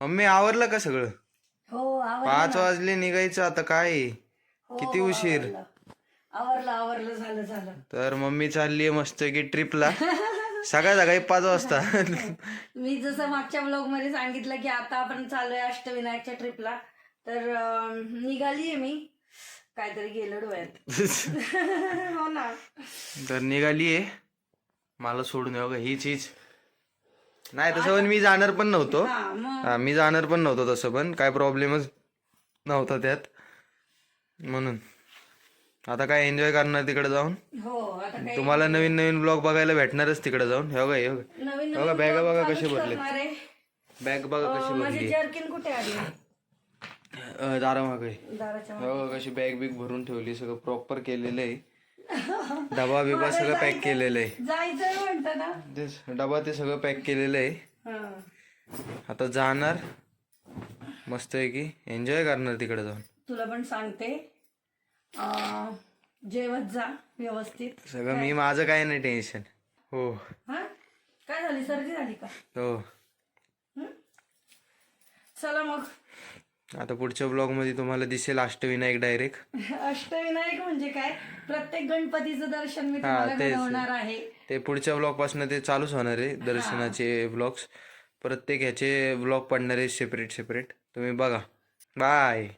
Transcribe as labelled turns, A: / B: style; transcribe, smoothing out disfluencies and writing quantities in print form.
A: Mummy आवरलं का सगळं?
B: हो
A: 5 वाजले निघायचं आता काय? किती उशीर?
B: आवरलं झालं.
A: तर मम्मी चालली आहे मस्त की ट्रिपला. सकाळी 5 वाजता.
B: मी जसं मागच्या ब्लॉग मध्ये सांगितलं की आता आपण चालूय अष्टविनायकच्या ट्रिपला, तर निघालीये मी. काहीतरी गेलं डोळ्यात. हो ना.
A: तर निघाली आहे मला सोडून बघा हीच नाही तसं पण मी जाणार पण नव्हतो. मी जाणार पण नव्हतो तसं पण काय प्रॉब्लेमच नव्हता त्यात. म्हणून आता काय एन्जॉय करणार तिकडे जाऊन.
B: हो आता काही
A: तुम्हाला नवीन ब्लॉग बघायला भेटणारच तिकडे जाऊन. हे बघा बॅग बघा कशी भरली. बॅग बघा कशी
B: माझी
A: भरली.
B: जर्किन कुठे आली?
A: दारामागे
B: दाराच्या
A: बघा कशी बॅग बिग भरून ठेवली. सगळं प्रॉपर केलेलं आहे. डबा बिबा सगळं पॅक केलेलं आहे.
B: जायचं म्हणतं ना.
A: तेच डबा ते सगळं पॅक केलेलं आहे. आता जाणार मस्त आहे की एन्जॉय करणार तिकडे जाऊन.
B: तुला पण सांगते जेवत जा व्यवस्थित
A: सगळं मी माझं काय नाही टेन्शन. हो
B: काय झाली? सर्दी झाली का?
A: हो.
B: चला मग
A: आता पुढच्या ब्लॉग मध्ये तुम्हाला दिसेल अष्टविनायक डायरेक्ट.
B: अष्टविनायक म्हणजे काय? प्रत्येक गणपतीचं दर्शन मी तुम्हाला घडवणार आहे.
A: ते पुढच्या ब्लॉग पासून ते चालूच होणार आहे दर्शनाचे ब्लॉग्स. प्रत्येक ह्याचे ब्लॉग पडणार आहे सेपरेट. तुम्ही बघा. बाय.